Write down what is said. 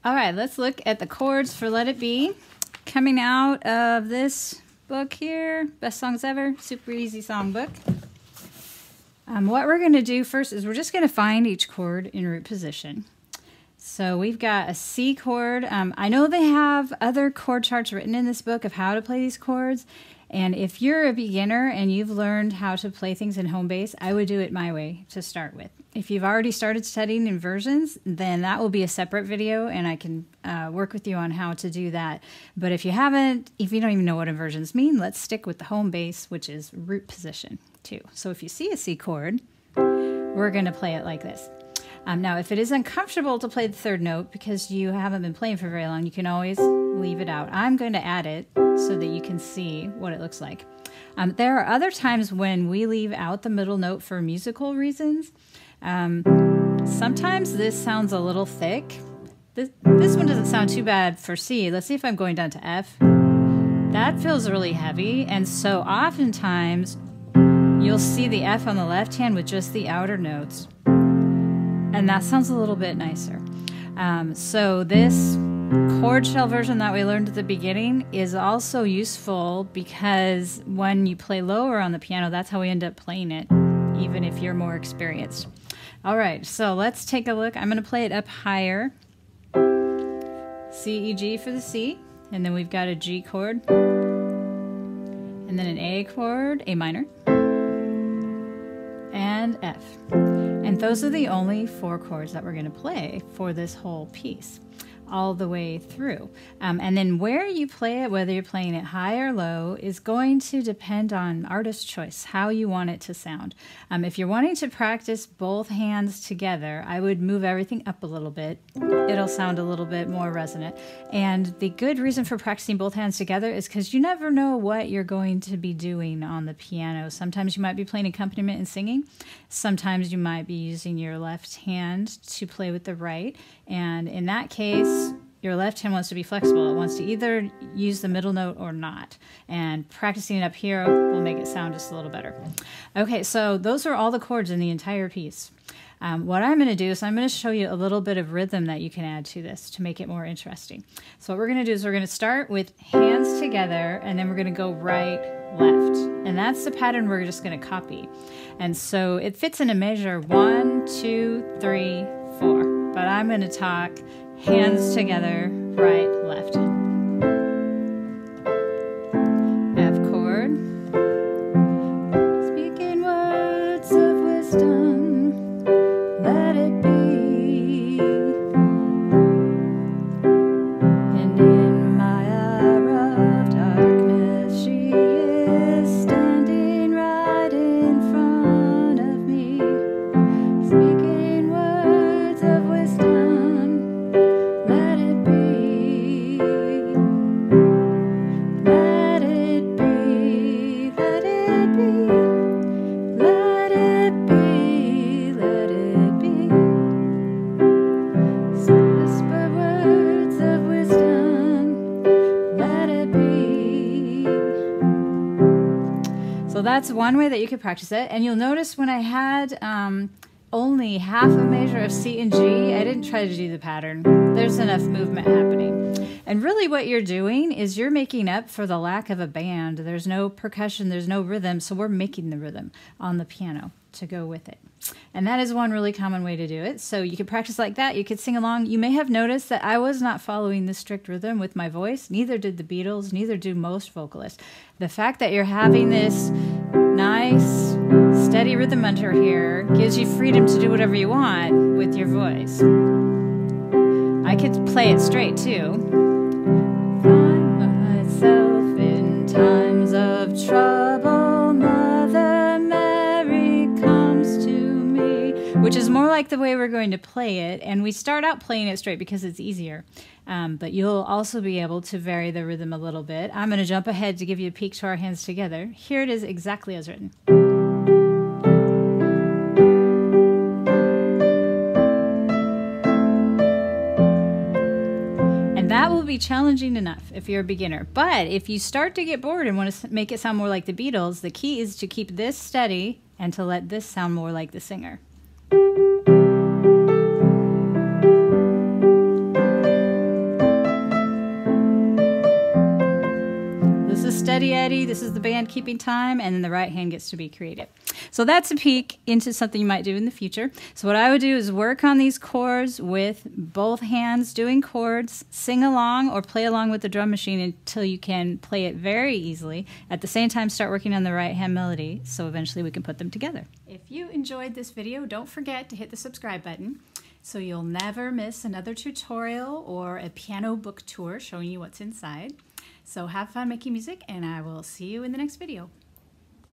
All right, let's look at the chords for Let It Be. Coming out of this book here, Best Songs Ever, super easy songbook. What we're going to do first is we're just going to find each chord in root position. So we've got a C chord. I know they have other chord charts written in this book of how to play these chords. And if you're a beginner and you've learned how to play things in home base, I would do it my way to start with. If you've already started studying inversions, then that will be a separate video and I can work with you on how to do that. But if you haven't, if you don't even know what inversions mean, let's stick with the home base, which is root position too. So if you see a C chord, we're going to play it like this. Now, if it is uncomfortable to play the third note because you haven't been playing for very long, you can always leave it out. I'm going to add it so that you can see what it looks like. There are other times when we leave out the middle note for musical reasons. Sometimes this sounds a little thick. This one doesn't sound too bad for C. Let's see if I'm going down to F. That feels really heavy, and so oftentimes you'll see the F on the left hand with just the outer notes. And that sounds a little bit nicer. So this chord shell version that we learned at the beginning is also useful because when you play lower on the piano, that's how we end up playing it, even if you're more experienced. All right, so let's take a look. I'm going to play it up higher. C, E, G for the C. And then we've got a G chord. And then an A chord, A minor. And F. And those are the only 4 chords that we're going to play for this whole piece, all the way through. And then where you play it, whether you're playing it high or low, is going to depend on artist choice, how you want it to sound. If you're wanting to practice both hands together, I would move everything up a little bit. It'll sound a little bit more resonant. And the good reason for practicing both hands together is because you never know what you're going to be doing on the piano. Sometimes you might be playing accompaniment and singing. Sometimes you might be using your left hand to play with the right. And in that case, your left hand wants to be flexible. It wants to either use the middle note or not. And practicing it up here will make it sound just a little better. Okay, so those are all the chords in the entire piece. What I'm going to do is I'm going to show you a little bit of rhythm that you can add to this to make it more interesting. So what we're going to do is we're going to start with hands together, and then we're going to go right, left. And that's the pattern we're just going to copy. And so it fits in a measure 1, 2, 3, 4. But I'm going to talk hands together, right, left. F chord. Speaking words of wisdom, let it be. And in my hour of darkness, she is standing right in front of me. Speaking words of wisdom, let it be. Let it be, let it be. Let it be, let it be. Whisper words of wisdom, let it be. So that's one way that you could practice it. And you'll notice when I had only half a measure of C and G, I didn't try to do the pattern. There's enough movement happening. And really what you're doing is you're making up for the lack of a band. There's no percussion, there's no rhythm, so we're making the rhythm on the piano to go with it. And that is one really common way to do it. So you could practice like that. You could sing along. You may have noticed that I was not following the strict rhythm with my voice. Neither did the Beatles. Neither do most vocalists. The fact that you're having this nice, steady rhythm under here gives you freedom to do whatever you want with your voice. I could play it straight too. Find myself in times of trouble, Mother Mary comes to me, which is more like the way we're going to play it. And we start out playing it straight because it's easier. But you'll also be able to vary the rhythm a little bit. I'm going to jump ahead to give you a peek to our hands together. Here it is exactly as written. And that will be challenging enough if you're a beginner. But if you start to get bored and want to make it sound more like the Beatles, the key is to keep this steady and to let this sound more like the singer. the Eddie, this is the band keeping time, and then the right hand gets to be creative. So that's a peek into something you might do in the future. So what I would do is work on these chords with both hands doing chords, sing along or play along with the drum machine until you can play it very easily. At the same time, start working on the right hand melody so eventually we can put them together. If you enjoyed this video, don't forget to hit the subscribe button so you'll never miss another tutorial or a piano book tour showing you what's inside. So have fun making music, and I will see you in the next video.